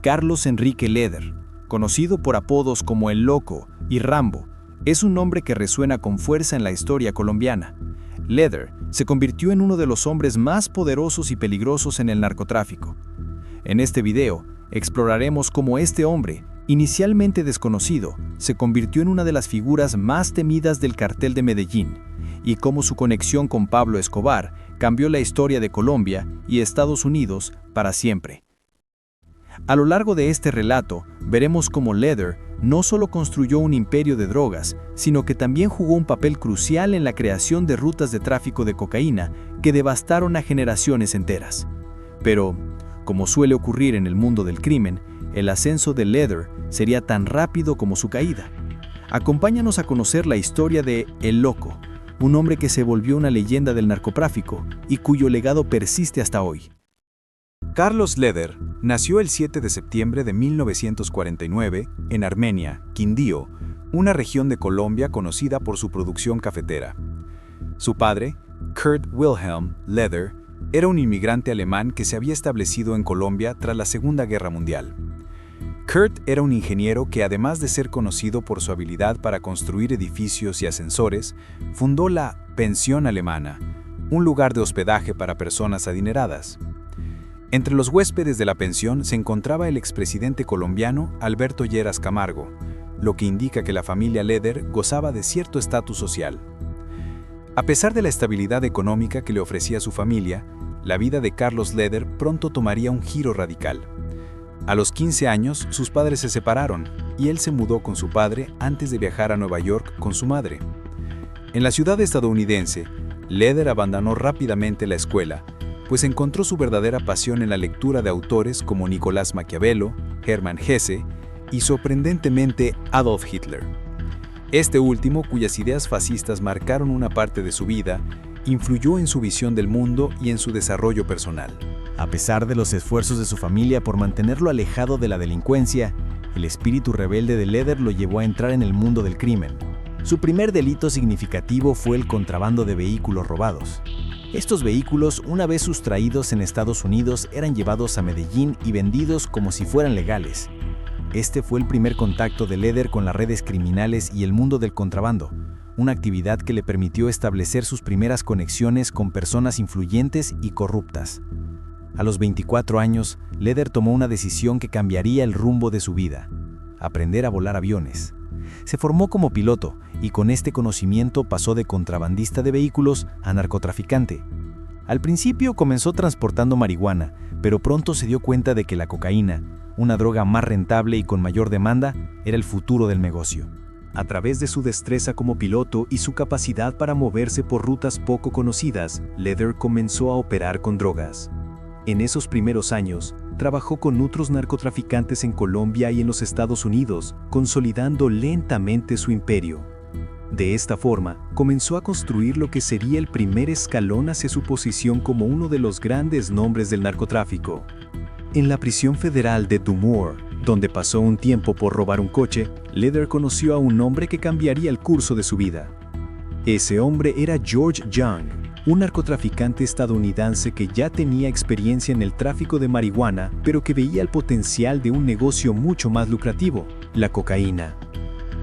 Carlos Enrique Leder, conocido por apodos como El Loco y Rambo, es un nombre que resuena con fuerza en la historia colombiana. Leder se convirtió en uno de los hombres más poderosos y peligrosos en el narcotráfico. En este video, exploraremos cómo este hombre, inicialmente desconocido, se convirtió en una de las figuras más temidas del cartel de Medellín, y cómo su conexión con Pablo Escobar cambió la historia de Colombia y Estados Unidos para siempre. A lo largo de este relato, veremos cómo Leder no solo construyó un imperio de drogas, sino que también jugó un papel crucial en la creación de rutas de tráfico de cocaína que devastaron a generaciones enteras. Pero, como suele ocurrir en el mundo del crimen, el ascenso de Leder sería tan rápido como su caída. Acompáñanos a conocer la historia de El Loco, un hombre que se volvió una leyenda del narcotráfico y cuyo legado persiste hasta hoy. Carlos Leder nació el 7 de septiembre de 1949 en Armenia, Quindío, una región de Colombia conocida por su producción cafetera. Su padre, Kurt Wilhelm Leder, era un inmigrante alemán que se había establecido en Colombia tras la Segunda Guerra Mundial. Kurt era un ingeniero que, además de ser conocido por su habilidad para construir edificios y ascensores, fundó la Pensión Alemana, un lugar de hospedaje para personas adineradas. Entre los huéspedes de la pensión se encontraba el expresidente colombiano Alberto Lleras Camargo, lo que indica que la familia Leder gozaba de cierto estatus social. A pesar de la estabilidad económica que le ofrecía su familia, la vida de Carlos Leder pronto tomaría un giro radical. A los 15 años, sus padres se separaron y él se mudó con su padre antes de viajar a Nueva York con su madre. En la ciudad estadounidense, Leder abandonó rápidamente la escuela, pues encontró su verdadera pasión en la lectura de autores como Nicolás Maquiavelo, Hermann Hesse y, sorprendentemente, Adolf Hitler. Este último, cuyas ideas fascistas marcaron una parte de su vida, influyó en su visión del mundo y en su desarrollo personal. A pesar de los esfuerzos de su familia por mantenerlo alejado de la delincuencia, el espíritu rebelde de Leder lo llevó a entrar en el mundo del crimen. Su primer delito significativo fue el contrabando de vehículos robados. Estos vehículos, una vez sustraídos en Estados Unidos, eran llevados a Medellín y vendidos como si fueran legales. Este fue el primer contacto de Leder con las redes criminales y el mundo del contrabando, una actividad que le permitió establecer sus primeras conexiones con personas influyentes y corruptas. A los 24 años, Leder tomó una decisión que cambiaría el rumbo de su vida: aprender a volar aviones. Se formó como piloto y con este conocimiento pasó de contrabandista de vehículos a narcotraficante. Al principio comenzó transportando marihuana, pero pronto se dio cuenta de que la cocaína, una droga más rentable y con mayor demanda, era el futuro del negocio. A través de su destreza como piloto y su capacidad para moverse por rutas poco conocidas, Leder comenzó a operar con drogas. En esos primeros años, trabajó con otros narcotraficantes en Colombia y en los Estados Unidos, consolidando lentamente su imperio. De esta forma, comenzó a construir lo que sería el primer escalón hacia su posición como uno de los grandes nombres del narcotráfico. En la prisión federal de Dumont, donde pasó un tiempo por robar un coche, Leder conoció a un hombre que cambiaría el curso de su vida. Ese hombre era George Young, un narcotraficante estadounidense que ya tenía experiencia en el tráfico de marihuana, pero que veía el potencial de un negocio mucho más lucrativo: la cocaína.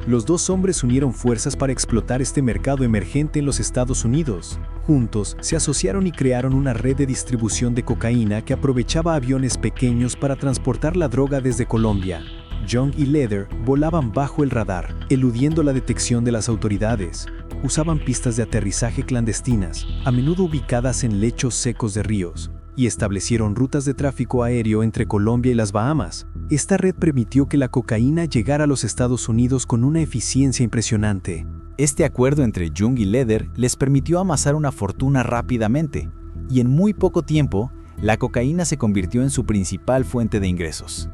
Los dos hombres unieron fuerzas para explotar este mercado emergente en los Estados Unidos. Juntos, se asociaron y crearon una red de distribución de cocaína que aprovechaba aviones pequeños para transportar la droga desde Colombia. Young y Leder volaban bajo el radar, eludiendo la detección de las autoridades. Usaban pistas de aterrizaje clandestinas, a menudo ubicadas en lechos secos de ríos, y establecieron rutas de tráfico aéreo entre Colombia y las Bahamas. Esta red permitió que la cocaína llegara a los Estados Unidos con una eficiencia impresionante. Este acuerdo entre Young y Leder les permitió amasar una fortuna rápidamente, y en muy poco tiempo, la cocaína se convirtió en su principal fuente de ingresos.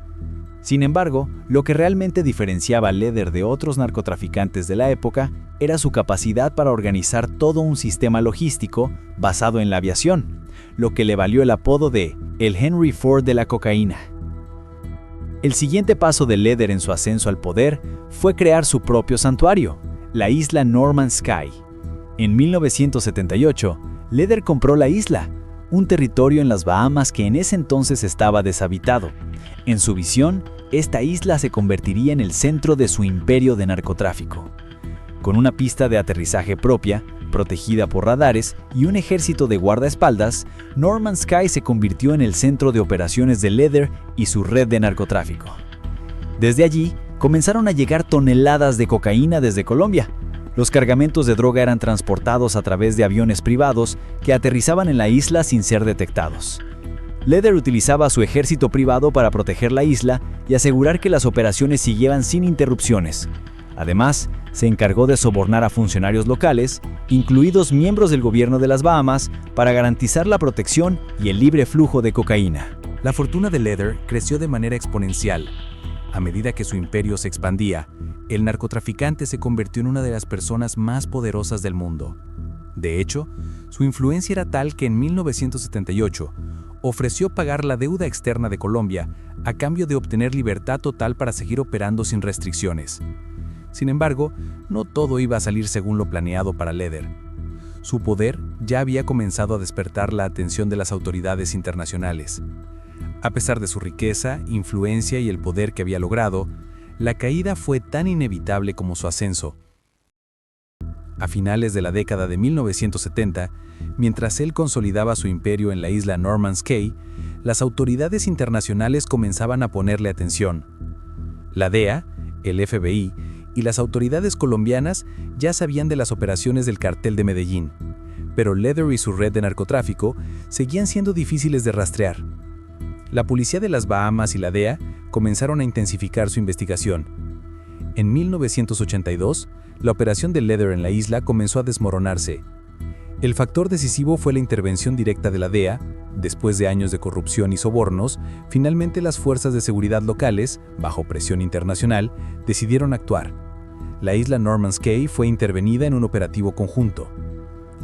Sin embargo, lo que realmente diferenciaba a Leder de otros narcotraficantes de la época era su capacidad para organizar todo un sistema logístico basado en la aviación, lo que le valió el apodo de el Henry Ford de la cocaína. El siguiente paso de Leder en su ascenso al poder fue crear su propio santuario, la isla Norman Sky. En 1978, Leder compró la isla, un territorio en las Bahamas que en ese entonces estaba deshabitado. En su visión, esta isla se convertiría en el centro de su imperio de narcotráfico. Con una pista de aterrizaje propia, protegida por radares y un ejército de guardaespaldas, No Man's Sky se convirtió en el centro de operaciones de Leather y su red de narcotráfico. Desde allí, comenzaron a llegar toneladas de cocaína desde Colombia. Los cargamentos de droga eran transportados a través de aviones privados que aterrizaban en la isla sin ser detectados. Leather utilizaba a su ejército privado para proteger la isla y asegurar que las operaciones siguieran sin interrupciones. Además, se encargó de sobornar a funcionarios locales, incluidos miembros del gobierno de las Bahamas, para garantizar la protección y el libre flujo de cocaína. La fortuna de Leather creció de manera exponencial. A medida que su imperio se expandía, el narcotraficante se convirtió en una de las personas más poderosas del mundo. De hecho, su influencia era tal que en 1978 ofreció pagar la deuda externa de Colombia a cambio de obtener libertad total para seguir operando sin restricciones. Sin embargo, no todo iba a salir según lo planeado para Leather. Su poder ya había comenzado a despertar la atención de las autoridades internacionales. A pesar de su riqueza, influencia y el poder que había logrado, la caída fue tan inevitable como su ascenso. A finales de la década de 1970, mientras él consolidaba su imperio en la isla No Man's Sky, las autoridades internacionales comenzaban a ponerle atención. La DEA, el FBI y las autoridades colombianas ya sabían de las operaciones del cartel de Medellín, pero Leather y su red de narcotráfico seguían siendo difíciles de rastrear. La policía de las Bahamas y la DEA comenzaron a intensificar su investigación. En 1982, la operación de Leather en la isla comenzó a desmoronarse. El factor decisivo fue la intervención directa de la DEA. Después de años de corrupción y sobornos, finalmente las fuerzas de seguridad locales, bajo presión internacional, decidieron actuar. La isla No Man's Sky fue intervenida en un operativo conjunto.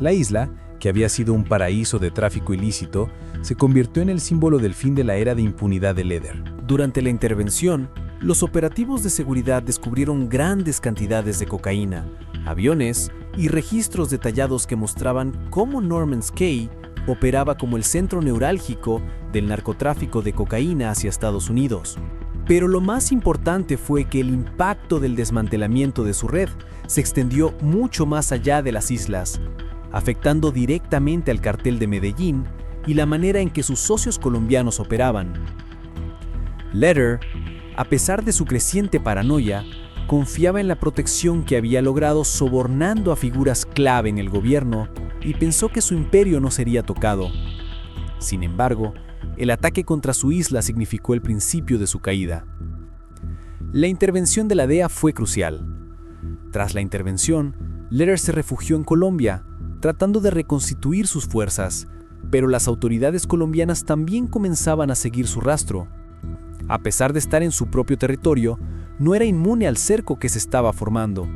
La isla, que había sido un paraíso de tráfico ilícito, se convirtió en el símbolo del fin de la era de impunidad de Leather. Durante la intervención, los operativos de seguridad descubrieron grandes cantidades de cocaína, aviones y registros detallados que mostraban cómo No Man's Sky operaba como el centro neurálgico del narcotráfico de cocaína hacia Estados Unidos. Pero lo más importante fue que el impacto del desmantelamiento de su red se extendió mucho más allá de las islas, afectando directamente al cartel de Medellín y la manera en que sus socios colombianos operaban. Leather, a pesar de su creciente paranoia, confiaba en la protección que había logrado sobornando a figuras clave en el gobierno y pensó que su imperio no sería tocado. Sin embargo, el ataque contra su isla significó el principio de su caída. La intervención de la DEA fue crucial. Tras la intervención, Leather se refugió en Colombia, tratando de reconstituir sus fuerzas, pero las autoridades colombianas también comenzaban a seguir su rastro. A pesar de estar en su propio territorio, no era inmune al cerco que se estaba formando.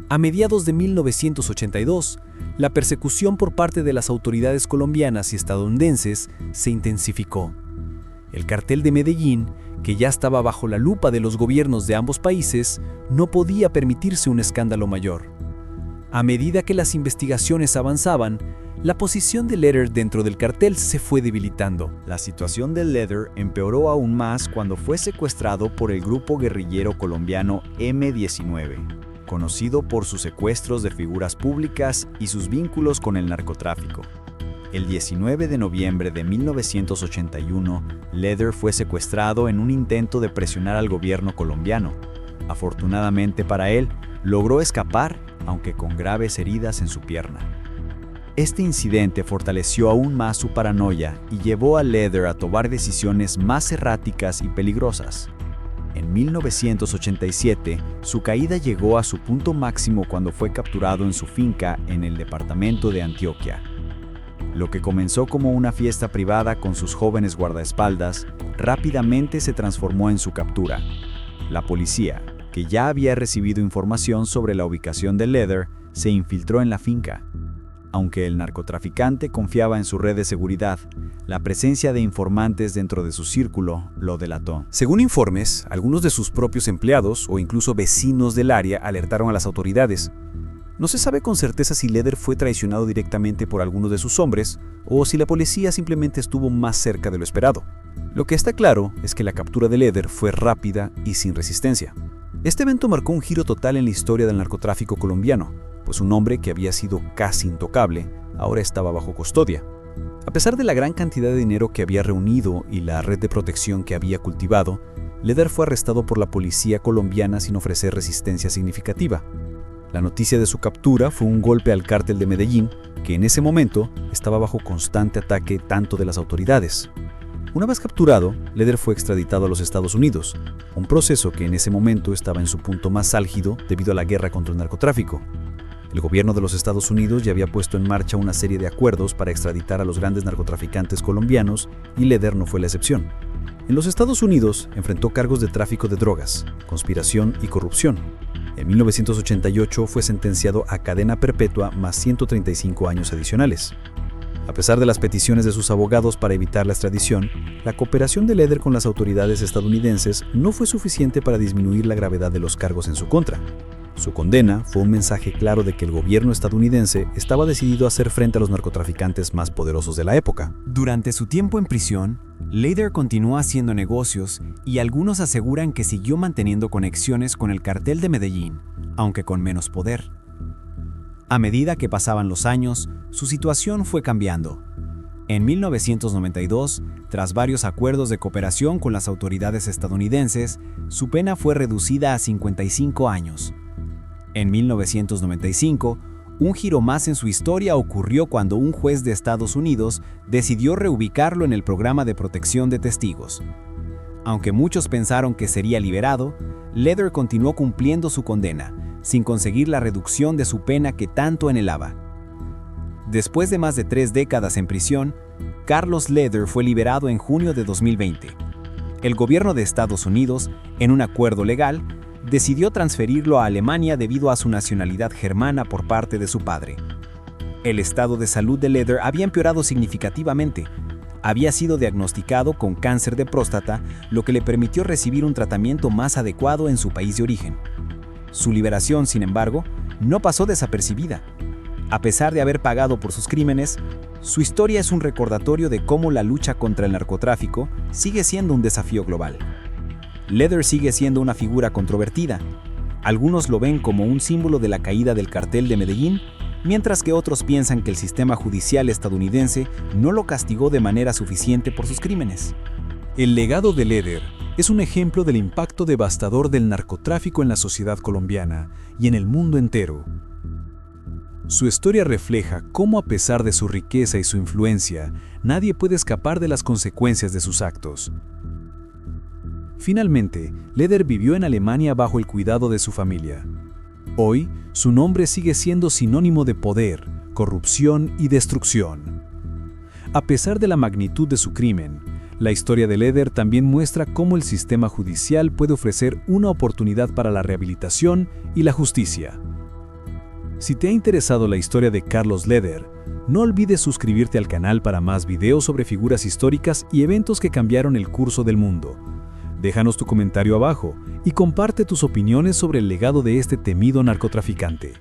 A mediados de 1982, la persecución por parte de las autoridades colombianas y estadounidenses se intensificó. El cartel de Medellín, que ya estaba bajo la lupa de los gobiernos de ambos países, no podía permitirse un escándalo mayor. A medida que las investigaciones avanzaban, la posición de Leather dentro del cartel se fue debilitando. La situación de Leather empeoró aún más cuando fue secuestrado por el grupo guerrillero colombiano M-19, conocido por sus secuestros de figuras públicas y sus vínculos con el narcotráfico. El 19 de noviembre de 1981, Leather fue secuestrado en un intento de presionar al gobierno colombiano. Afortunadamente para él, logró escapar, aunque con graves heridas en su pierna. Este incidente fortaleció aún más su paranoia y llevó a Leather a tomar decisiones más erráticas y peligrosas. En 1987, su caída llegó a su punto máximo cuando fue capturado en su finca en el departamento de Antioquia. Lo que comenzó como una fiesta privada con sus jóvenes guardaespaldas, rápidamente se transformó en su captura. La policía, que ya había recibido información sobre la ubicación de Leather, se infiltró en la finca. Aunque el narcotraficante confiaba en su red de seguridad, la presencia de informantes dentro de su círculo lo delató. Según informes, algunos de sus propios empleados o incluso vecinos del área alertaron a las autoridades. No se sabe con certeza si Leder fue traicionado directamente por alguno de sus hombres o si la policía simplemente estuvo más cerca de lo esperado. Lo que está claro es que la captura de Leder fue rápida y sin resistencia. Este evento marcó un giro total en la historia del narcotráfico colombiano, pues un hombre que había sido casi intocable ahora estaba bajo custodia. A pesar de la gran cantidad de dinero que había reunido y la red de protección que había cultivado, Leder fue arrestado por la policía colombiana sin ofrecer resistencia significativa. La noticia de su captura fue un golpe al cártel de Medellín, que en ese momento estaba bajo constante ataque tanto de las autoridades. Una vez capturado, Leder fue extraditado a los Estados Unidos, un proceso que en ese momento estaba en su punto más álgido debido a la guerra contra el narcotráfico. El gobierno de los Estados Unidos ya había puesto en marcha una serie de acuerdos para extraditar a los grandes narcotraficantes colombianos y Leder no fue la excepción. En los Estados Unidos enfrentó cargos de tráfico de drogas, conspiración y corrupción. En 1988 fue sentenciado a cadena perpetua más 135 años adicionales. A pesar de las peticiones de sus abogados para evitar la extradición, la cooperación de Leder con las autoridades estadounidenses no fue suficiente para disminuir la gravedad de los cargos en su contra. Su condena fue un mensaje claro de que el gobierno estadounidense estaba decidido a hacer frente a los narcotraficantes más poderosos de la época. Durante su tiempo en prisión, Leder continuó haciendo negocios y algunos aseguran que siguió manteniendo conexiones con el cartel de Medellín, aunque con menos poder. A medida que pasaban los años, su situación fue cambiando. En 1992, tras varios acuerdos de cooperación con las autoridades estadounidenses, su pena fue reducida a 55 años. En 1995, un giro más en su historia ocurrió cuando un juez de Estados Unidos decidió reubicarlo en el programa de protección de testigos. Aunque muchos pensaron que sería liberado, Leder continuó cumpliendo su condena, sin conseguir la reducción de su pena que tanto anhelaba. Después de más de 3 décadas en prisión, Carlos Leder fue liberado en junio de 2020. El gobierno de Estados Unidos, en un acuerdo legal, decidió transferirlo a Alemania debido a su nacionalidad germana por parte de su padre. El estado de salud de Leder había empeorado significativamente. Había sido diagnosticado con cáncer de próstata, lo que le permitió recibir un tratamiento más adecuado en su país de origen. Su liberación, sin embargo, no pasó desapercibida. A pesar de haber pagado por sus crímenes, su historia es un recordatorio de cómo la lucha contra el narcotráfico sigue siendo un desafío global. Leder sigue siendo una figura controvertida. Algunos lo ven como un símbolo de la caída del cartel de Medellín, mientras que otros piensan que el sistema judicial estadounidense no lo castigó de manera suficiente por sus crímenes. El legado de Leder es un ejemplo del impacto devastador del narcotráfico en la sociedad colombiana y en el mundo entero. Su historia refleja cómo, a pesar de su riqueza y su influencia, nadie puede escapar de las consecuencias de sus actos. Finalmente, Leder vivió en Alemania bajo el cuidado de su familia. Hoy, su nombre sigue siendo sinónimo de poder, corrupción y destrucción. A pesar de la magnitud de su crimen, la historia de Leder también muestra cómo el sistema judicial puede ofrecer una oportunidad para la rehabilitación y la justicia. Si te ha interesado la historia de Carlos Leder, no olvides suscribirte al canal para más videos sobre figuras históricas y eventos que cambiaron el curso del mundo. Déjanos tu comentario abajo y comparte tus opiniones sobre el legado de este temido narcotraficante.